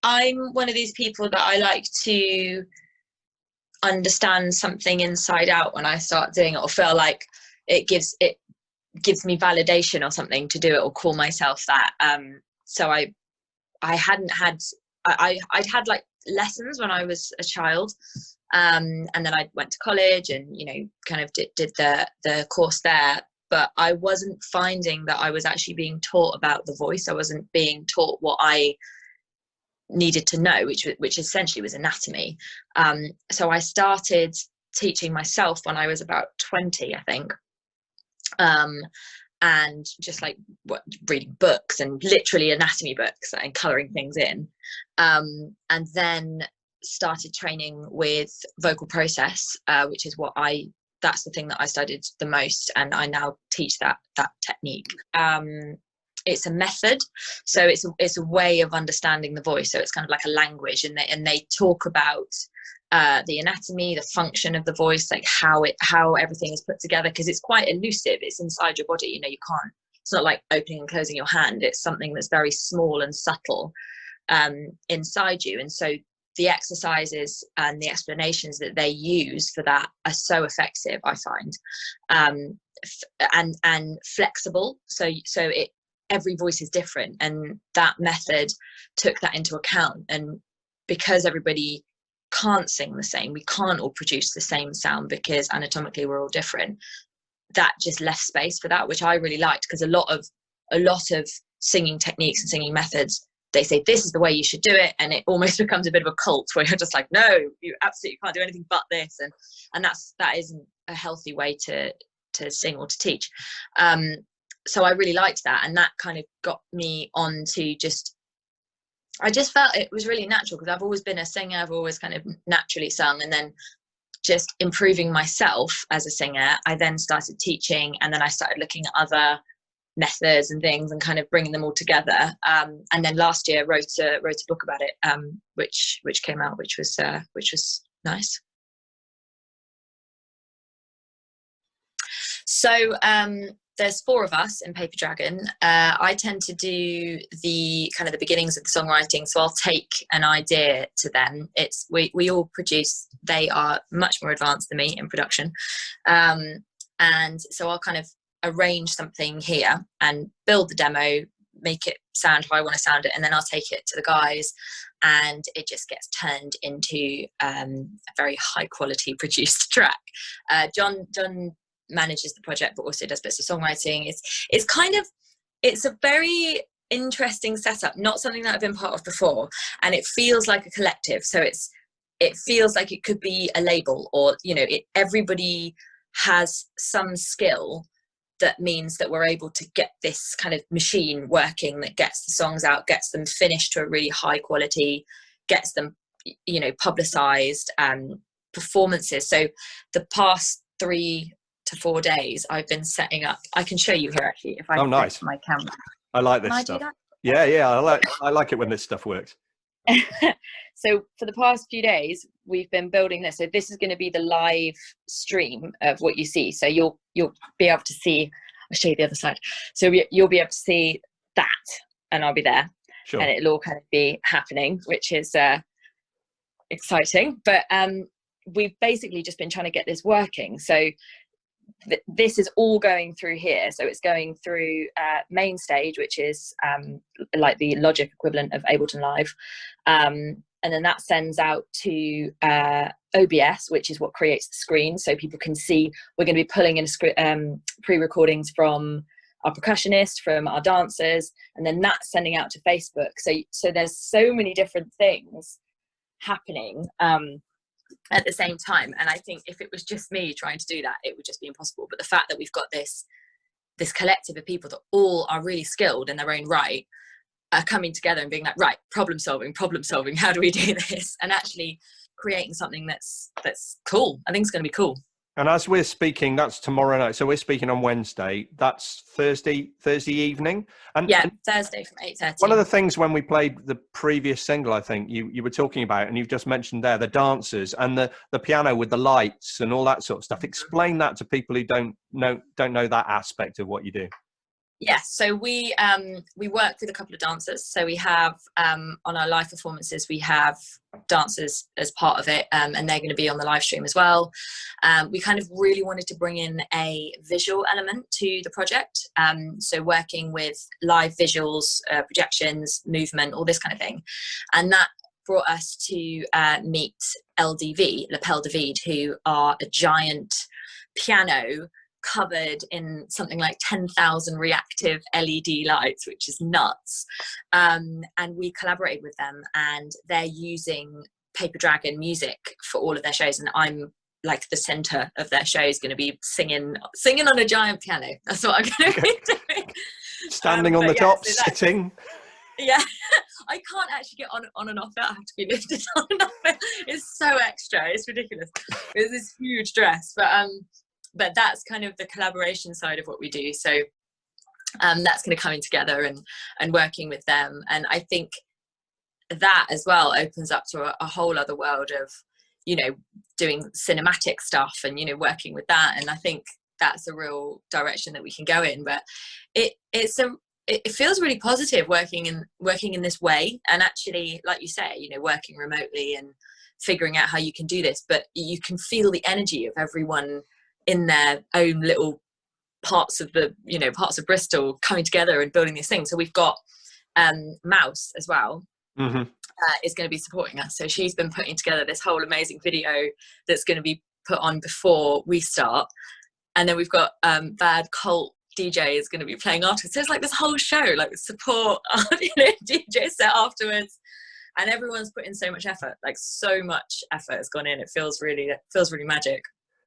I'm one of these people that I like to understand something inside out when I start doing it, or feel like it gives me validation or something to do it, or call myself that. So I hadn't had I'd had like lessons when I was a child, and then I went to college and, you know, kind of did the course there, but I wasn't finding that I was actually being taught about the voice. I wasn't being taught what I needed to know, which essentially was anatomy. So I started teaching myself when I was about 20, I think. And just like reading books, and literally anatomy books, and colouring things in, and then started training with vocal process, which is that's the thing that I studied the most, and I now teach that technique. It's a method, so it's a way of understanding the voice. So it's kind of like a language, and they talk about the anatomy, the function of the voice, like how everything is put together, because it's quite elusive. It's inside your body, you know, it's not like opening and closing your hand. It's something that's very small and subtle inside you. And so the exercises and the explanations that they use for that are so effective, I find, and flexible. So every voice is different, and that method took that into account. And because everybody can't sing the same, we can't all produce the same sound, because anatomically we're all different, that just left space for that, which I really liked, because a lot of singing techniques and singing methods, they say this is the way you should do it, and it almost becomes a bit of a cult where you're just like, no, you absolutely can't do anything but this, and that isn't a healthy way to sing or to teach. So I really liked that, and that kind of got me on to I just felt it was really natural, because I've always been a singer. I've always kind of naturally sung, and then just improving myself as a singer, I then started teaching, and then I started looking at other methods and things and kind of bringing them all together. And then last year wrote a book about it, which came out, which was nice. So there's 4 of us in Paper Dragon. I tend to do the kind of the beginnings of the songwriting, so I'll take an idea to them. We all produce. They are much more advanced than me in production, and so I'll kind of arrange something here and build the demo, make it sound how I want to sound it, and then I'll take it to the guys, and it just gets turned into a very high quality produced track. John manages the project, but also does bits of songwriting. It's a very interesting setup, not something that I've been part of before, and it feels like a collective. So it feels like it could be a label, or, you know, everybody has some skill that means that we're able to get this kind of machine working that gets the songs out, gets them finished to a really high quality, gets them, you know, publicized, performances. So the past 3 to 4 days I've been setting up. I can show you here actually, if I nice. My camera. I like this stuff. Yeah, I like it when this stuff works. So for the past few days we've been building this. So this is going to be the live stream of what you see. So you'll be able to see, I'll show you the other side. So you'll be able to see that, and I'll be there. Sure. And it'll all kind of be happening, which is exciting. But we've basically just been trying to get this working. So this is all going through here. So it's going through main stage, which is like the Logic equivalent of Ableton Live, and then that sends out to OBS, which is what creates the screen, so people can see. We're going to be pulling in pre-recordings from our percussionist, from our dancers, and then that's sending out to Facebook. So there's so many different things happening at the same time, and I think if it was just me trying to do that, it would just be impossible. But the fact that we've got this collective of people that all are really skilled in their own right, are coming together and being like, right, problem solving, how do we do this, and actually creating something that's cool. I think it's going to be cool. And as we're speaking, that's tomorrow night. So we're speaking on Wednesday. That's Thursday evening. And Thursday from 8:30. One of the things when we played the previous single, I think you were talking about, and you've just mentioned there, the dancers and the piano with the lights and all that sort of stuff. Explain that to people who don't know that aspect of what you do. Yes, so we work with a couple of dancers. So we have on our live performances, we have dancers as part of it, and they're going to be on the live stream as well. We kind of really wanted to bring in a visual element to the project, so working with live visuals, projections, movement, all this kind of thing, and that brought us to meet LDV, Lapel David, who are a giant piano covered in something like 10,000 reactive LED lights, which is nuts. And we collaborated with them, and they're using Paper Dragon music for all of their shows. And I'm like the center of their show is going to be singing on a giant piano. That's what I'm going to be doing. Standing on the top, so sitting. Yeah, I can't actually get on and off it. I have to be lifted on and off it. It's so extra. It's ridiculous. It's this huge dress, but that's kind of the collaboration side of what we do. So that's going to come in together and working with them. And I think that as well opens up to a whole other world of, you know, doing cinematic stuff and, you know, working with that. And I think that's a real direction that we can go in. But it feels really positive working in this way. And actually, like you say, you know, working remotely and figuring out how you can do this, but you can feel the energy of everyone in their own little parts of Bristol coming together and building these things. So we've got Mouse as well, is going to be supporting us. So she's been putting together this whole amazing video that's going to be put on before we start. And then we've got Bad Colt DJ is going to be playing afterwards. So it's like this whole show, like support, you know, DJ set afterwards. And everyone's put in so much effort, like so much effort has gone in. It feels really magic.